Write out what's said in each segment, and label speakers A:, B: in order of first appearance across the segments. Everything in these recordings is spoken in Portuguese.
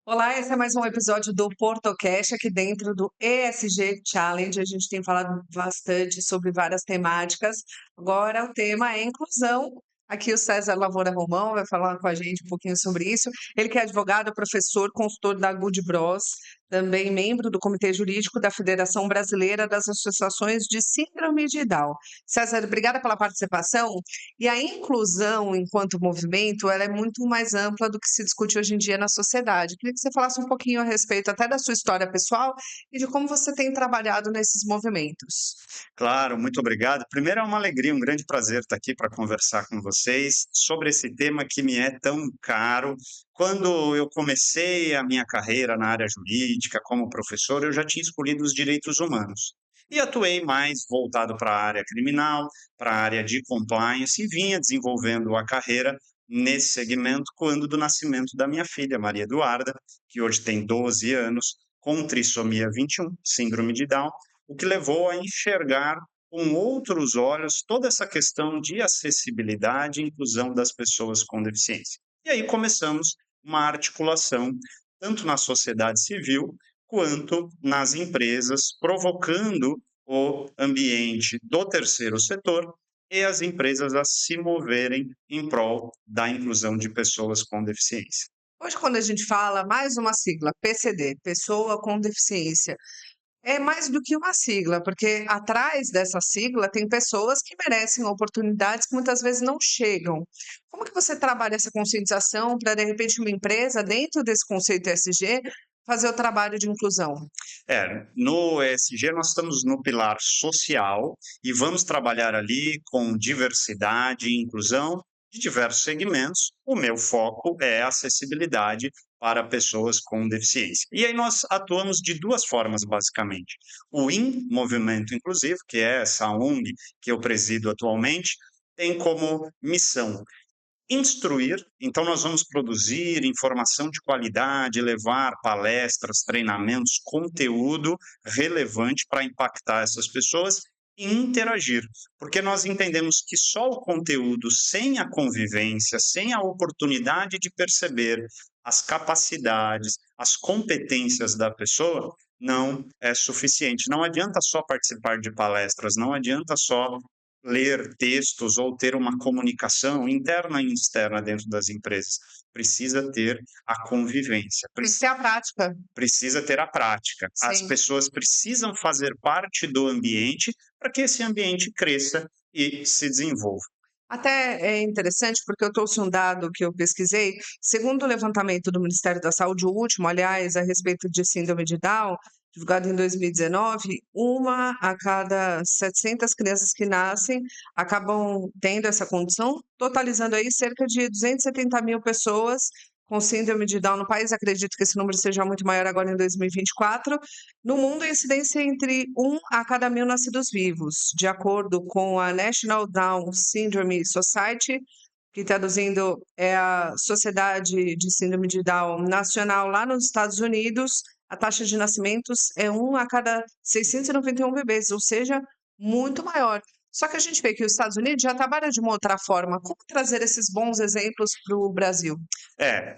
A: Olá, esse é mais um episódio do PortoCast aqui dentro do ESG Challenge. A gente tem falado bastante sobre várias temáticas. Agora o tema é inclusão. Aqui o César Lavoura Romão vai falar com a gente um pouquinho sobre isso. Ele que é advogado, professor, consultor da Good Bros, também membro do Comitê Jurídico da Federação Brasileira das Associações de Síndrome de Down. César, obrigada pela participação. E a inclusão enquanto movimento, ela é muito mais ampla do que se discute hoje em dia na sociedade. Queria que você falasse um pouquinho a respeito até da sua história pessoal e de como você tem trabalhado nesses movimentos.
B: Claro, muito obrigado. Primeiro é uma alegria, um grande prazer estar aqui para conversar com vocês sobre esse tema que me é tão caro. Quando eu comecei a minha carreira na área jurídica como professor, eu já tinha escolhido os direitos humanos e atuei mais voltado para a área criminal, para a área de compliance e vinha desenvolvendo a carreira nesse segmento quando do nascimento da minha filha, Maria Eduarda, que hoje tem 12 anos, com trissomia 21, síndrome de Down, o que levou a enxergar com outros olhos toda essa questão de acessibilidade e inclusão das pessoas com deficiência. E aí começamos uma articulação, tanto na sociedade civil quanto nas empresas, provocando o ambiente do terceiro setor e as empresas a se moverem em prol da inclusão de pessoas com deficiência.
A: Hoje, quando a gente fala mais uma sigla, PCD, Pessoa com Deficiência, é mais do que uma sigla, porque atrás dessa sigla tem pessoas que merecem oportunidades que muitas vezes não chegam. Como que você trabalha essa conscientização para, de repente, uma empresa, dentro desse conceito ESG, fazer o trabalho de inclusão?
B: No ESG nós estamos no pilar social e vamos trabalhar ali com diversidade e inclusão de diversos segmentos. O meu foco é acessibilidade para pessoas com deficiência. E aí nós atuamos de duas formas, basicamente. O IN, Movimento Inclusivo, que é essa ONG que eu presido atualmente, tem como missão instruir, então nós vamos produzir informação de qualidade, levar palestras, treinamentos, conteúdo relevante para impactar essas pessoas e interagir, porque nós entendemos que só o conteúdo sem a convivência, sem a oportunidade de perceber as capacidades, as competências da pessoa, não é suficiente. Não adianta só participar de palestras, não adianta só ler textos ou ter uma comunicação interna e externa dentro das empresas. Precisa ter a convivência,
A: Tem que ter a prática,
B: precisa ter a prática. As
A: sim.
B: pessoas precisam fazer parte do ambiente para que esse ambiente cresça e se desenvolva.
A: Até é interessante, porque eu trouxe um dado que eu pesquisei. Segundo o levantamento do Ministério da Saúde, o último, aliás, a respeito de síndrome de Down, divulgado em 2019, uma a cada 700 crianças que nascem acabam tendo essa condição, totalizando aí cerca de 270 mil pessoas com síndrome de Down no país. Acredito que esse número seja muito maior agora em 2024. No mundo, a incidência é entre 1 a cada 1.000 nascidos vivos, de acordo com a National Down Syndrome Society, que traduzindo é a Sociedade de Síndrome de Down Nacional lá nos Estados Unidos, a taxa de nascimentos é 1 a cada 691 bebês, ou seja, muito maior. Só que a gente vê que os Estados Unidos já trabalham de uma outra forma. Como trazer esses bons exemplos para o Brasil?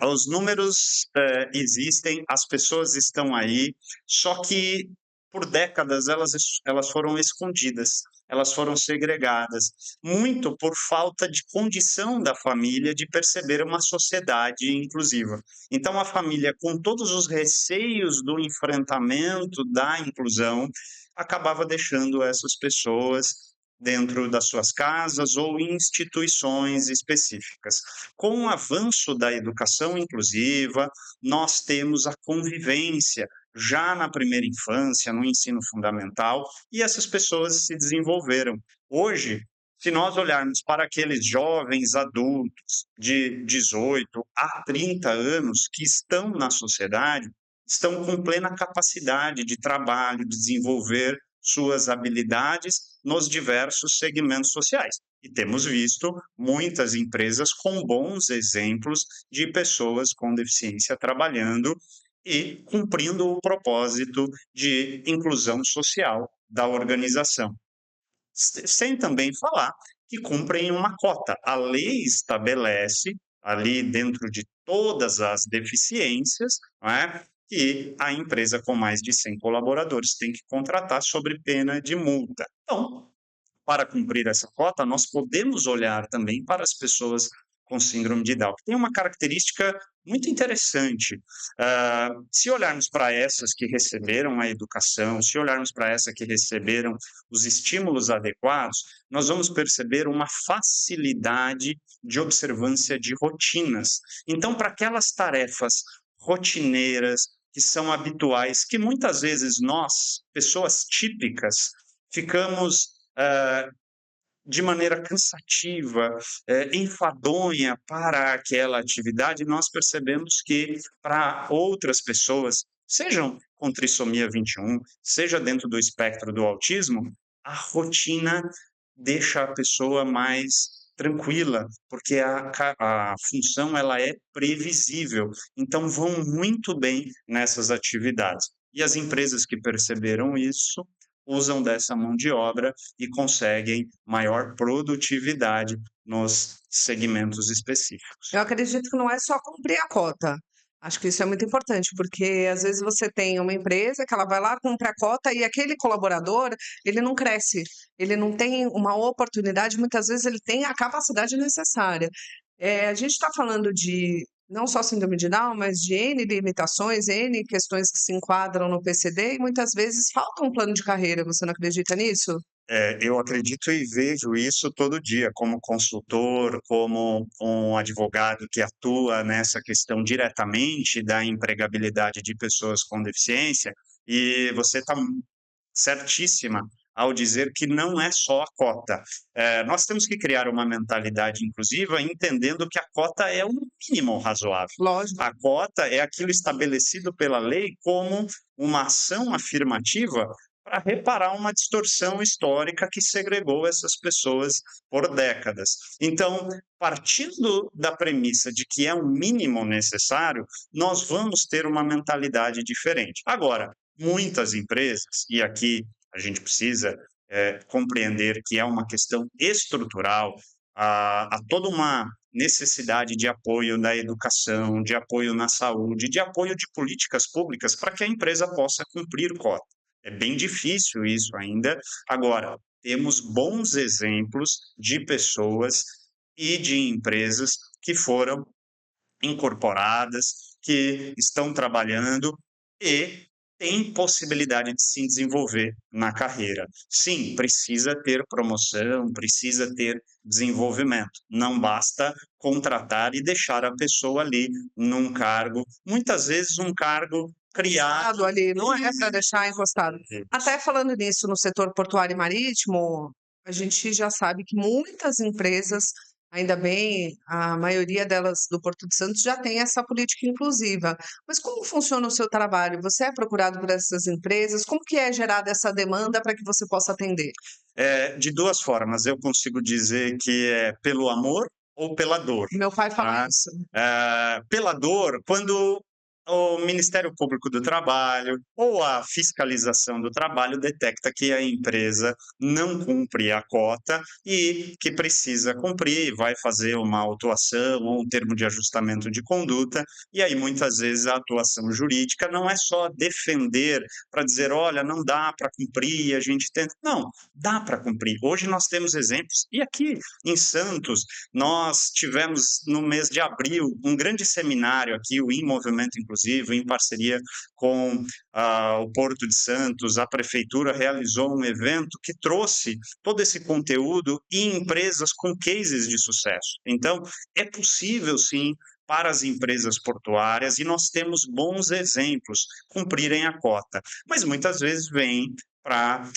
B: Os números existem, as pessoas estão aí, só que por décadas elas foram escondidas, elas foram segregadas, muito por falta de condição da família de perceber uma sociedade inclusiva. Então, a família, com todos os receios do enfrentamento da inclusão, acabava deixando essas pessoas dentro das suas casas ou em instituições específicas. Com o avanço da educação inclusiva, nós temos a convivência já na primeira infância, no ensino fundamental, e essas pessoas se desenvolveram. Hoje, se nós olharmos para aqueles jovens adultos de 18 a 30 anos que estão na sociedade, estão com plena capacidade de trabalho, de desenvolver suas habilidades nos diversos segmentos sociais. E temos visto muitas empresas com bons exemplos de pessoas com deficiência trabalhando e cumprindo o propósito de inclusão social da organização. Sem também falar que cumprem uma cota. A lei estabelece ali dentro de todas as deficiências, não é? Que a empresa com mais de 100 colaboradores tem que contratar sob pena de multa. Então, para cumprir essa cota, nós podemos olhar também para as pessoas com síndrome de Down, que tem uma característica muito interessante. Se olharmos para essas que receberam a educação, se olharmos para essas que receberam os estímulos adequados, nós vamos perceber uma facilidade de observância de rotinas. Então, para aquelas tarefas rotineiras, que são habituais, que muitas vezes nós, pessoas típicas, ficamos de maneira cansativa, enfadonha para aquela atividade, nós percebemos que para outras pessoas, sejam com trissomia 21, seja dentro do espectro do autismo, a rotina deixa a pessoa mais tranquila, porque a função ela é previsível, então vão muito bem nessas atividades. E as empresas que perceberam isso, usam dessa mão de obra e conseguem maior produtividade nos segmentos específicos.
A: Eu acredito que não é só cumprir a cota. Acho que isso é muito importante, porque às vezes você tem uma empresa que ela vai lá, cumpre a cota e aquele colaborador, ele não cresce, ele não tem uma oportunidade, muitas vezes ele tem a capacidade necessária. A gente está falando de não só síndrome de Down, mas de N limitações, N questões que se enquadram no PCD e muitas vezes falta um plano de carreira. Você não acredita nisso?
B: Eu acredito e vejo isso todo dia, como consultor, como um advogado que atua nessa questão diretamente da empregabilidade de pessoas com deficiência, e você está certíssima ao dizer que não é só a cota. Nós temos que criar uma mentalidade inclusiva, entendendo que a cota é um mínimo razoável.
A: Lógico.
B: A cota é aquilo estabelecido pela lei como uma ação afirmativa para reparar uma distorção histórica que segregou essas pessoas por décadas. Então, partindo da premissa de que é o mínimo necessário, nós vamos ter uma mentalidade diferente. Agora, muitas empresas, e aqui a gente precisa compreender que é uma questão estrutural, há toda uma necessidade de apoio na educação, de apoio na saúde, de apoio de políticas públicas para que a empresa possa cumprir cota. É bem difícil isso ainda. Agora, temos bons exemplos de pessoas e de empresas que foram incorporadas, que estão trabalhando e têm possibilidade de se desenvolver na carreira. Sim, precisa ter promoção, precisa ter desenvolvimento. Não basta contratar e deixar a pessoa ali num cargo, muitas vezes um cargo criado.
A: Encostado ali, não é para deixar encostado. Até falando nisso, no setor portuário e marítimo, a gente já sabe que muitas empresas, ainda bem, a maioria delas do Porto de Santos já tem essa política inclusiva. Mas como funciona o seu trabalho? Você é procurado por essas empresas? Como que é gerada essa demanda para que você possa atender?
B: De duas formas, eu consigo dizer que é pelo amor ou pela dor.
A: Meu pai fala
B: Tá?
A: isso.
B: Pela dor, quando o Ministério Público do Trabalho ou a fiscalização do trabalho detecta que a empresa não cumpre a cota e que precisa cumprir, vai fazer uma autuação ou um termo de ajustamento de conduta, e aí muitas vezes a atuação jurídica não é só defender para dizer, olha, não dá para cumprir, a gente tenta. Não, dá para cumprir. Hoje nós temos exemplos, e aqui em Santos, nós tivemos no mês de abril um grande seminário aqui, o Em Movimento Inclusivo, em parceria com o Porto de Santos, a prefeitura realizou um evento que trouxe todo esse conteúdo e empresas com cases de sucesso. Então, é possível sim para as empresas portuárias e nós temos bons exemplos cumprirem a cota, mas muitas vezes vem para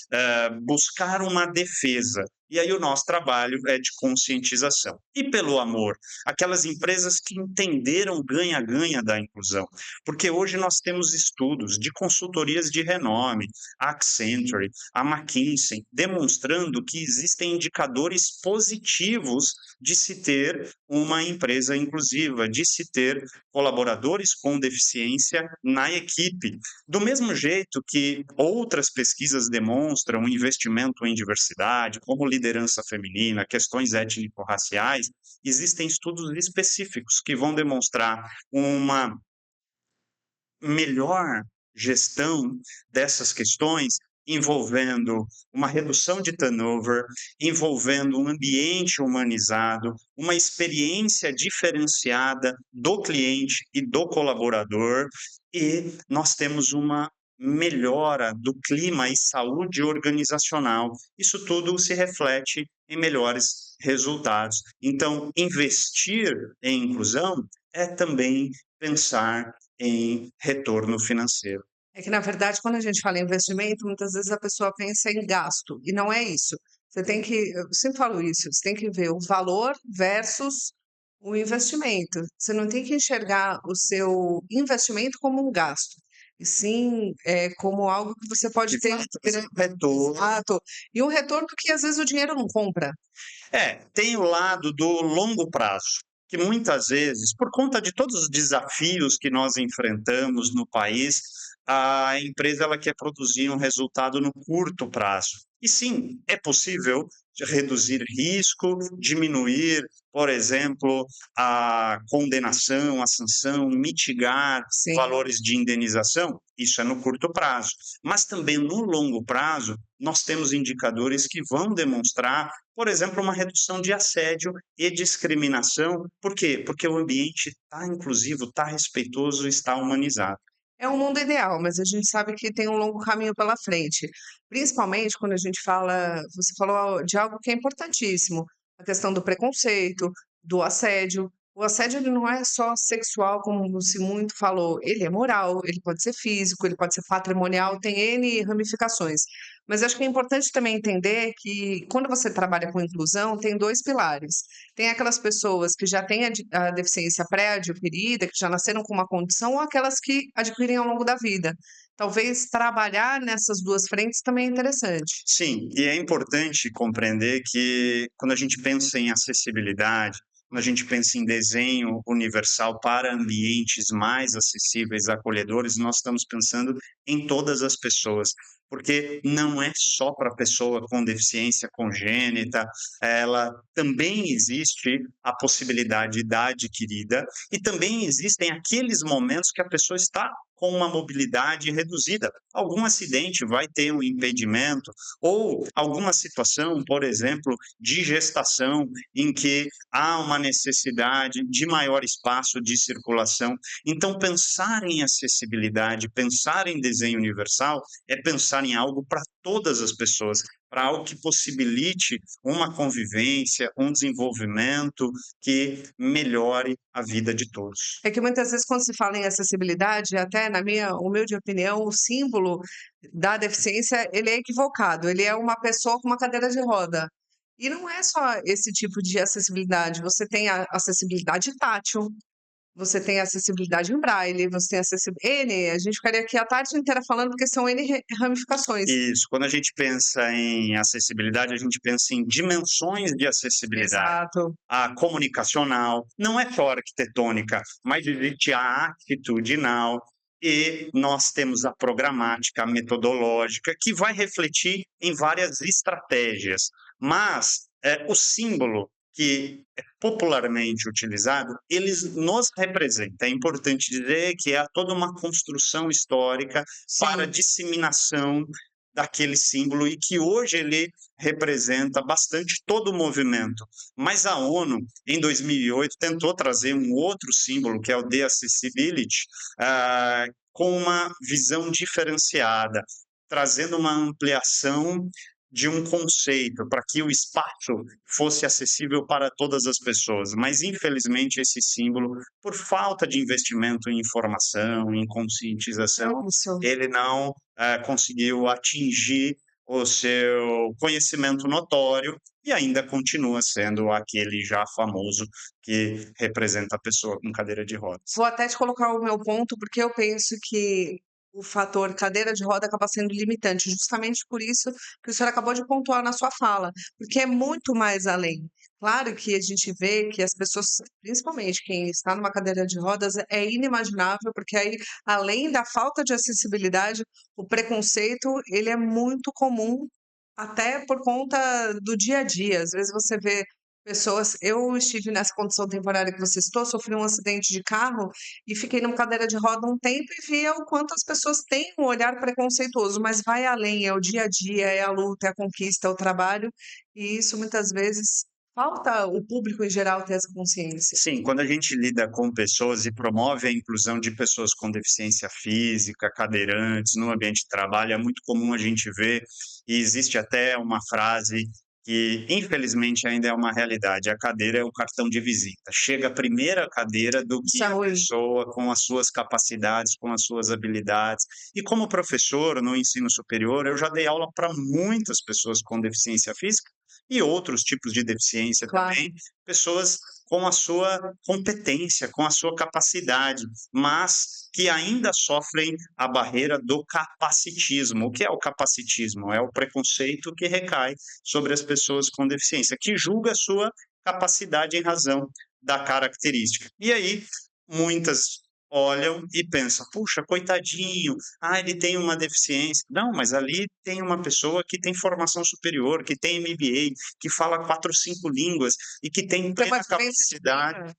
B: buscar uma defesa. E aí o nosso trabalho é de conscientização. E pelo amor, aquelas empresas que entenderam o ganha-ganha da inclusão. Porque hoje nós temos estudos de consultorias de renome, a Accenture, a McKinsey, demonstrando que existem indicadores positivos de se ter uma empresa inclusiva, de se ter colaboradores com deficiência na equipe. Do mesmo jeito que outras pesquisas demonstram investimento em diversidade, como liderança feminina, questões étnico-raciais, existem estudos específicos que vão demonstrar uma melhor gestão dessas questões, envolvendo uma redução de turnover, envolvendo um ambiente humanizado, uma experiência diferenciada do cliente e do colaborador, e nós temos uma melhora do clima e saúde organizacional. Isso tudo se reflete em melhores resultados. Então, investir em inclusão é também pensar em retorno financeiro.
A: É que, na verdade, quando a gente fala em investimento, muitas vezes a pessoa pensa em gasto, e não é isso. Você tem que, eu sempre falo isso, você tem que ver o valor versus o investimento. Você não tem que enxergar o seu investimento como um gasto, e sim, como algo que você pode
B: De
A: ter
B: fato, esse retorno.
A: exato, e um retorno que às vezes o dinheiro não compra.
B: Tem o lado do longo prazo, que muitas vezes, por conta de todos os desafios que nós enfrentamos no país, a empresa ela quer produzir um resultado no curto prazo. E sim, é possível reduzir risco, diminuir, por exemplo, a condenação, a sanção, mitigar
A: Sim.
B: valores de indenização. Isso é no curto prazo. Mas também no longo prazo, nós temos indicadores que vão demonstrar, por exemplo, uma redução de assédio e discriminação. Por quê? Porque o ambiente está inclusivo, está respeitoso, está humanizado.
A: É um mundo ideal, mas a gente sabe que tem um longo caminho pela frente. Principalmente quando a gente fala, você falou de algo que é importantíssimo, a questão do preconceito, do assédio. O assédio ele não é só sexual, como se muito falou, ele é moral, ele pode ser físico, ele pode ser patrimonial, tem N ramificações. Mas acho que é importante também entender que quando você trabalha com inclusão, tem dois pilares. Tem aquelas pessoas que já têm a deficiência pré-adquirida, que já nasceram com uma condição, ou aquelas que adquirem ao longo da vida. Talvez trabalhar nessas duas frentes também é interessante.
B: Sim, e é importante compreender que quando a gente pensa em acessibilidade, quando a gente pensa em desenho universal para ambientes mais acessíveis, acolhedores, nós estamos pensando em todas as pessoas, porque não é só para a pessoa com deficiência congênita, ela também existe a possibilidade da adquirida e também existem aqueles momentos que a pessoa está com uma mobilidade reduzida. Algum acidente vai ter um impedimento, ou alguma situação, por exemplo, de gestação, em que há uma necessidade de maior espaço de circulação. Então, pensar em acessibilidade, pensar em desenho universal, é pensar em algo para todas as pessoas, para algo que possibilite uma convivência, um desenvolvimento que melhore a vida de todos.
A: É que muitas vezes quando se fala em acessibilidade, até na minha humilde opinião, o símbolo da deficiência, ele é equivocado, ele é uma pessoa com uma cadeira de roda. E não é só esse tipo de acessibilidade, você tem a acessibilidade tátil, você tem acessibilidade em braille, você tem N, a gente ficaria aqui a tarde inteira falando porque são N ramificações.
B: Isso, quando a gente pensa em acessibilidade, a gente pensa em dimensões de acessibilidade.
A: Exato.
B: A comunicacional, não é só arquitetônica, mas existe a atitudinal e nós temos a programática, a metodológica, que vai refletir em várias estratégias. Mas o símbolo que é popularmente utilizado, eles nos representa. É importante dizer que há toda uma construção histórica para a
A: Sim.
B: disseminação daquele símbolo e que hoje ele representa bastante todo o movimento. Mas a ONU, em 2008, tentou trazer um outro símbolo, que é o The Accessibility, com uma visão diferenciada, trazendo uma ampliação de um conceito para que o espaço fosse acessível para todas as pessoas. Mas, infelizmente, esse símbolo, por falta de investimento em informação, em conscientização,
A: Isso.
B: ele não conseguiu atingir o seu conhecimento notório e ainda continua sendo aquele já famoso que representa a pessoa com cadeira de rodas.
A: Vou até te colocar o meu ponto, porque eu penso que o fator cadeira de roda acaba sendo limitante, justamente por isso que o senhor acabou de pontuar na sua fala, porque é muito mais além. Claro que a gente vê que as pessoas, principalmente quem está numa cadeira de rodas, é inimaginável, porque aí, além da falta de acessibilidade, o preconceito, ele é muito comum Até por conta do dia a dia, às vezes você vê pessoas eu estive nessa condição temporária que você citou, sofri um acidente de carro e fiquei numa cadeira de roda um tempo e via o quanto as pessoas têm um olhar preconceituoso, mas vai além, é o dia a dia, é a luta, é a conquista, é o trabalho, e isso muitas vezes falta o público em geral ter essa consciência.
B: Sim, quando a gente lida com pessoas e promove a inclusão de pessoas com deficiência física, cadeirantes, no ambiente de trabalho, é muito comum a gente ver, e existe até uma frase que, infelizmente, ainda é uma realidade: a cadeira é o cartão de visita. Chega primeiro a cadeira do
A: Isso
B: que
A: é
B: a
A: ruim.
B: pessoa com as suas capacidades, com as suas habilidades. E como professor no ensino superior, eu já dei aula para muitas pessoas com deficiência física e outros tipos de deficiência
A: Claro.
B: também, pessoas com a sua competência, com a sua capacidade, mas que ainda sofrem a barreira do capacitismo. O que é o capacitismo? É o preconceito que recai sobre as pessoas com deficiência, que julga a sua capacidade em razão da característica. E aí, muitas olham e pensam: puxa, coitadinho, ele tem uma deficiência. Não, mas ali tem uma pessoa que tem formação superior, que tem MBA, que fala 4, 5 línguas e que tem
A: Tem uma
B: plena
A: vivência de
B: capacidade.
A: vida.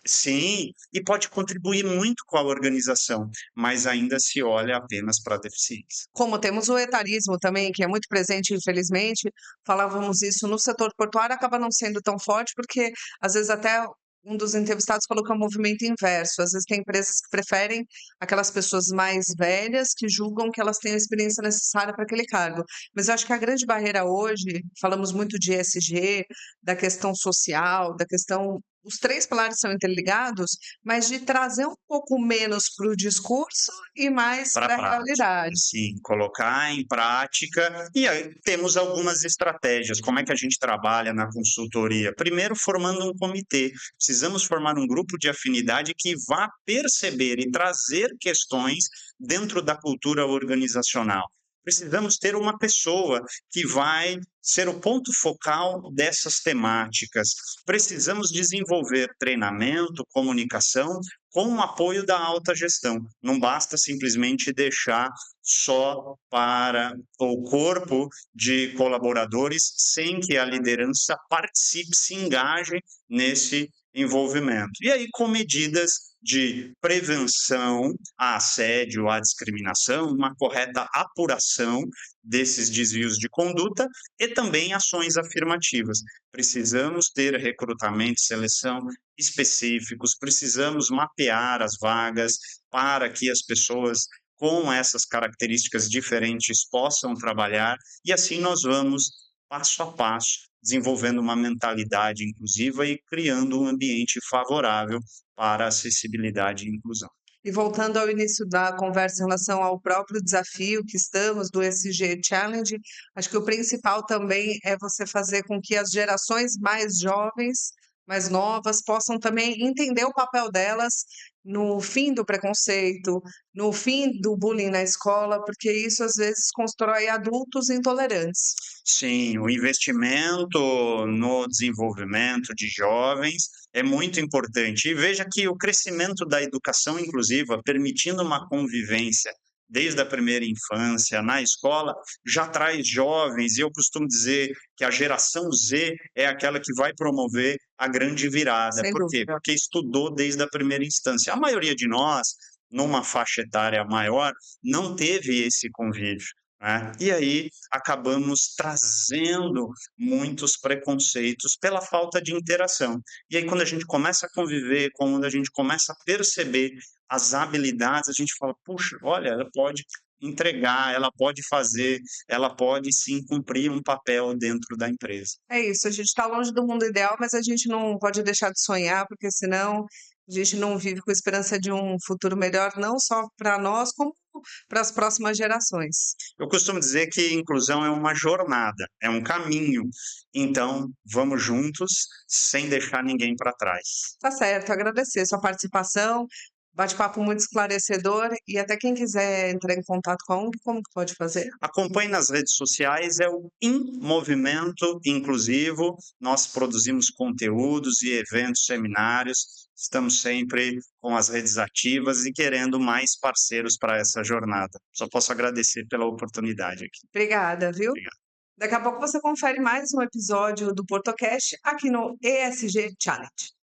B: Sim, e pode contribuir muito com a organização, mas ainda se olha apenas para a deficiência.
A: Como temos o etarismo também, que é muito presente, infelizmente, falávamos isso no setor portuário, acaba não sendo tão forte, porque às vezes até um dos entrevistados falou que é um movimento inverso. Às vezes tem empresas que preferem aquelas pessoas mais velhas que julgam que elas têm a experiência necessária para aquele cargo. Mas eu acho que a grande barreira hoje, falamos muito de ESG, da questão social, da questão. Os três pilares são interligados, mas de trazer um pouco menos para o discurso e mais
B: Para a
A: para a
B: prática,
A: realidade.
B: sim, colocar em prática. E aí temos algumas estratégias. Como é que a gente trabalha na consultoria? Primeiro, formando um comitê. Precisamos formar um grupo de afinidade que vá perceber e trazer questões dentro da cultura organizacional. Precisamos ter uma pessoa que vai ser o ponto focal dessas temáticas. Precisamos desenvolver treinamento, comunicação com o apoio da alta gestão. Não basta simplesmente deixar só para o corpo de colaboradores sem que a liderança participe, se engaje nesse envolvimento. E aí, com medidas de prevenção a assédio, à discriminação, uma correta apuração desses desvios de conduta e também ações afirmativas. Precisamos ter recrutamento e seleção específicos, precisamos mapear as vagas para que as pessoas com essas características diferentes possam trabalhar, e assim nós vamos, passo a passo, desenvolvendo uma mentalidade inclusiva e criando um ambiente favorável para acessibilidade e inclusão.
A: E voltando ao início da conversa em relação ao próprio desafio que estamos do ESG Challenge, acho que o principal também é você fazer com que as gerações mais jovens, mais novas, possam também entender o papel delas no fim do preconceito, no fim do bullying na escola, porque isso às vezes constrói adultos intolerantes.
B: Sim, o investimento no desenvolvimento de jovens é muito importante. E veja que o crescimento da educação inclusiva, permitindo uma convivência desde a primeira infância, na escola, já traz jovens, e eu costumo dizer que a geração Z é aquela que vai promover a grande virada.
A: Sem
B: Por quê?
A: dúvida.
B: Porque estudou desde a primeira instância. A maioria de nós, numa faixa etária maior, não teve esse convívio, né? E aí acabamos trazendo muitos preconceitos pela falta de interação. E aí, quando a gente começa a conviver, quando a gente começa a perceber as habilidades, a gente fala: puxa, olha, ela pode entregar, ela pode fazer, ela pode sim cumprir um papel dentro da empresa.
A: É isso, a gente está longe do mundo ideal, mas a gente não pode deixar de sonhar, porque senão a gente não vive com esperança de um futuro melhor, não só para nós, como para as próximas gerações.
B: Eu costumo dizer que inclusão é uma jornada, é um caminho. Então, vamos juntos, sem deixar ninguém para trás.
A: Tá certo, agradecer sua participação, bate-papo muito esclarecedor e até quem quiser entrar em contato com a ONG, como que pode fazer?
B: Acompanhe nas redes sociais, é o Movimento Inclusivo. Nós produzimos conteúdos e eventos, seminários. Estamos sempre com as redes ativas e querendo mais parceiros para essa jornada. Só posso agradecer pela oportunidade aqui.
A: Obrigada, viu?
B: Obrigado.
A: Daqui a pouco você confere mais um episódio do PortoCast aqui no ESG Challenge.